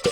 Hey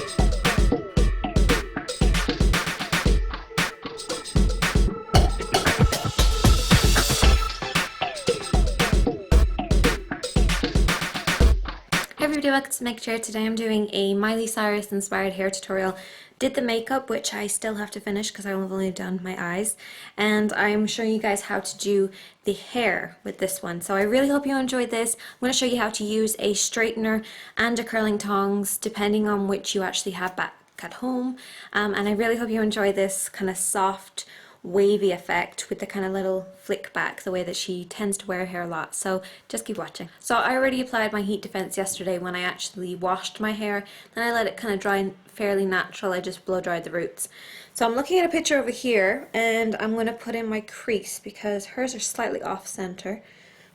everybody, welcome to TheMakeupChair. Today I'm doing a Miley Cyrus inspired hair tutorial. Did the makeup, which I still have to finish because I've only done my eyes, and I'm showing you guys how to do the hair with this one. So I really hope you enjoyed this. I'm going to show you how to use a straightener and a curling tongs depending on which you actually have back at home, and I really hope you enjoy this kind of soft wavy effect with the kind of little flick back, the way that she tends to wear her hair a lot. So just keep watching. So I already applied my heat defense yesterday when I actually washed my hair, then I let it kind of dry fairly natural. I just blow dried the roots. So I'm looking at a picture over here and I'm going to put in my crease because hers are slightly off center.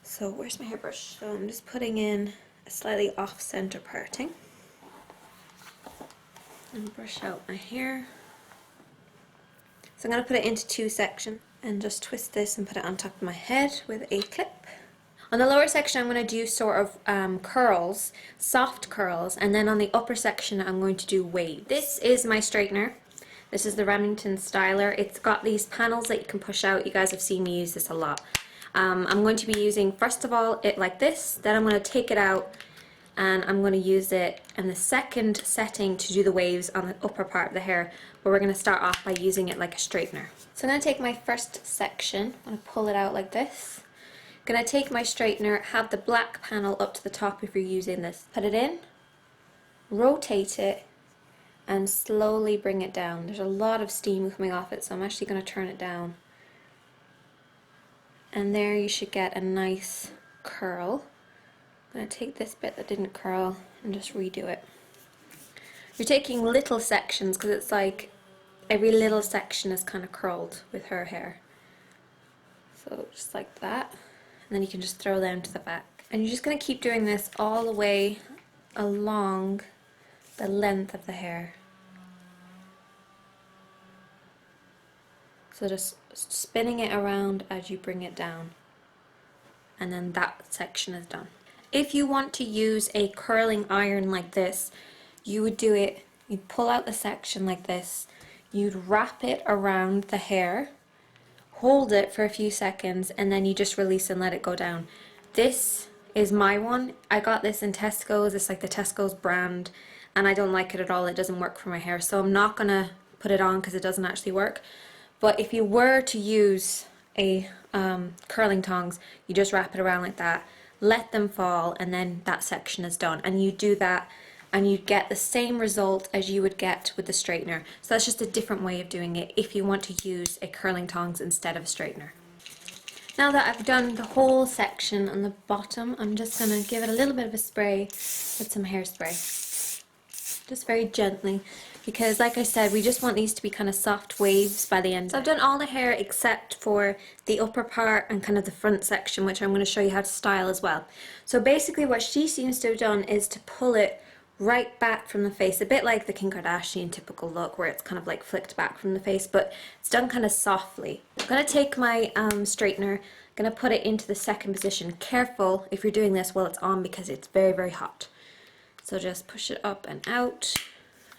So where's my hairbrush? So I'm just putting in a slightly off center parting and brush out my hair. So I'm going to put it into two sections and just twist this and put it on top of my head with a clip. On the lower section I'm going to do sort of curls, soft curls, and then on the upper section I'm going to do waves. This is my straightener. This is the Remington Styler. It's got these panels that you can push out. You guys have seen me use this a lot. I'm going to be using, first of all, it like this, then I'm going to take it out and I'm going to use it in the second setting to do the waves on the upper part of the hair, where we're going to start off by using it like a straightener. So I'm going to take my first section, I'm going to pull it out like this. I'm going to take my straightener, have the black panel up to the top if you're using this. Put it in, rotate it, and slowly bring it down. There's a lot of steam coming off it, so I'm actually going to turn it down. And there you should get a nice curl. I'm going to take this bit that didn't curl and just redo it. You're taking little sections because it's like every little section is kind of curled with her hair. So just like that. And then you can just throw them to the back. And you're just going to keep doing this all the way along the length of the hair. So just spinning it around as you bring it down. And then that section is done. If you want to use a curling iron like this, you would do it, you'd pull out the section like this, you'd wrap it around the hair, hold it for a few seconds, and then you just release and let it go down. This is my one. I got this in Tesco's. It's like the Tesco's brand, and I don't like it at all. It doesn't work for my hair, so I'm not going to put it on because it doesn't actually work. But if you were to use a curling tongs, you just wrap it around like that, let them fall, and then that section is done. And you do that and you get the same result as you would get with the straightener. So that's just a different way of doing it if you want to use a curling tongs instead of a straightener. Now that I've done the whole section on the bottom, I'm just going to give it a little bit of a spray with some hairspray. Just very gently, because like I said, we just want these to be kind of soft waves by the end. So I've done all the hair except for the upper part and kind of the front section, which I'm going to show you how to style as well. So basically what she seems to have done is to pull it right back from the face, a bit like the Kim Kardashian typical look where it's kind of like flicked back from the face, but it's done kind of softly. I'm going to take my straightener, I'm going to put it into the second position. Careful if you're doing this while it's on because it's very, very hot. So just push it up and out,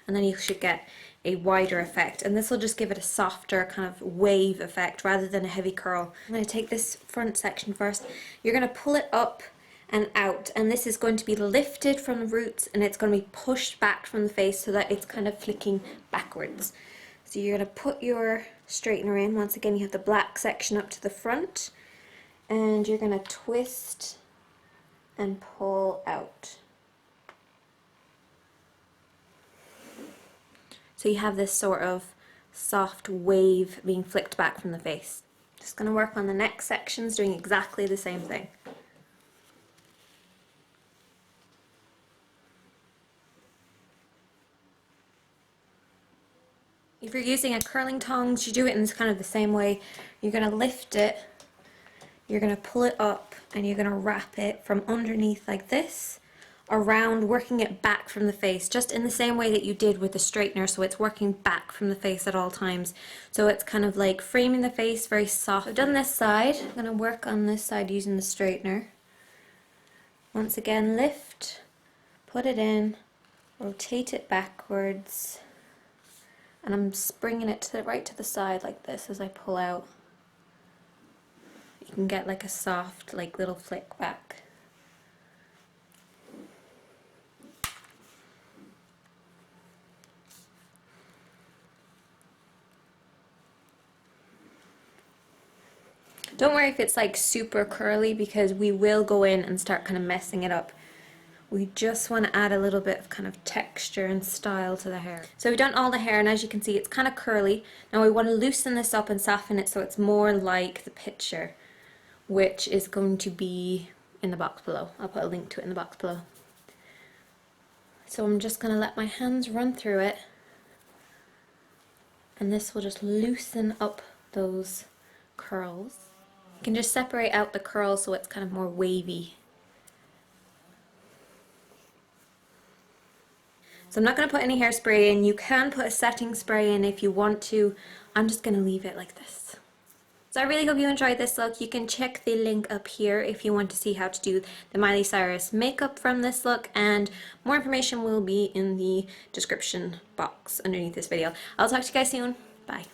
and then you should get a wider effect, and this will just give it a softer kind of wave effect rather than a heavy curl. I'm going to take this front section first. You're going to pull it up and out, and this is going to be lifted from the roots and it's going to be pushed back from the face so that it's kind of flicking backwards. So you're going to put your straightener in. Once again, you have the black section up to the front, and you're going to twist and pull out. So you have this sort of soft wave being flicked back from the face. Just going to work on the next sections doing exactly the same thing. If you're using a curling tongs, you do it in kind of the same way. You're going to lift it, you're going to pull it up, and you're going to wrap it from underneath like this, around, working it back from the face, just in the same way that you did with the straightener, so it's working back from the face at all times. So it's kind of like framing the face very soft. I've done this side, I'm going to work on this side using the straightener. Once again, lift, put it in, rotate it backwards, and I'm bringing it right to the side like this as I pull out. You can get like a soft, like little flick back. Don't worry if it's like super curly, because we will go in and start kind of messing it up. We just want to add a little bit of kind of texture and style to the hair. So we've done all the hair, and as you can see it's kind of curly. Now we want to loosen this up and soften it so it's more like the picture, which is going to be in the box below. I'll put a link to it in the box below. So I'm just going to let my hands run through it, and this will just loosen up those curls. You can just separate out the curls so it's kind of more wavy. So I'm not going to put any hairspray in. You can put a setting spray in if you want to. I'm just going to leave it like this. So I really hope you enjoyed this look. You can check the link up here if you want to see how to do the Miley Cyrus makeup from this look, and more information will be in the description box underneath this video. I'll talk to you guys soon. Bye.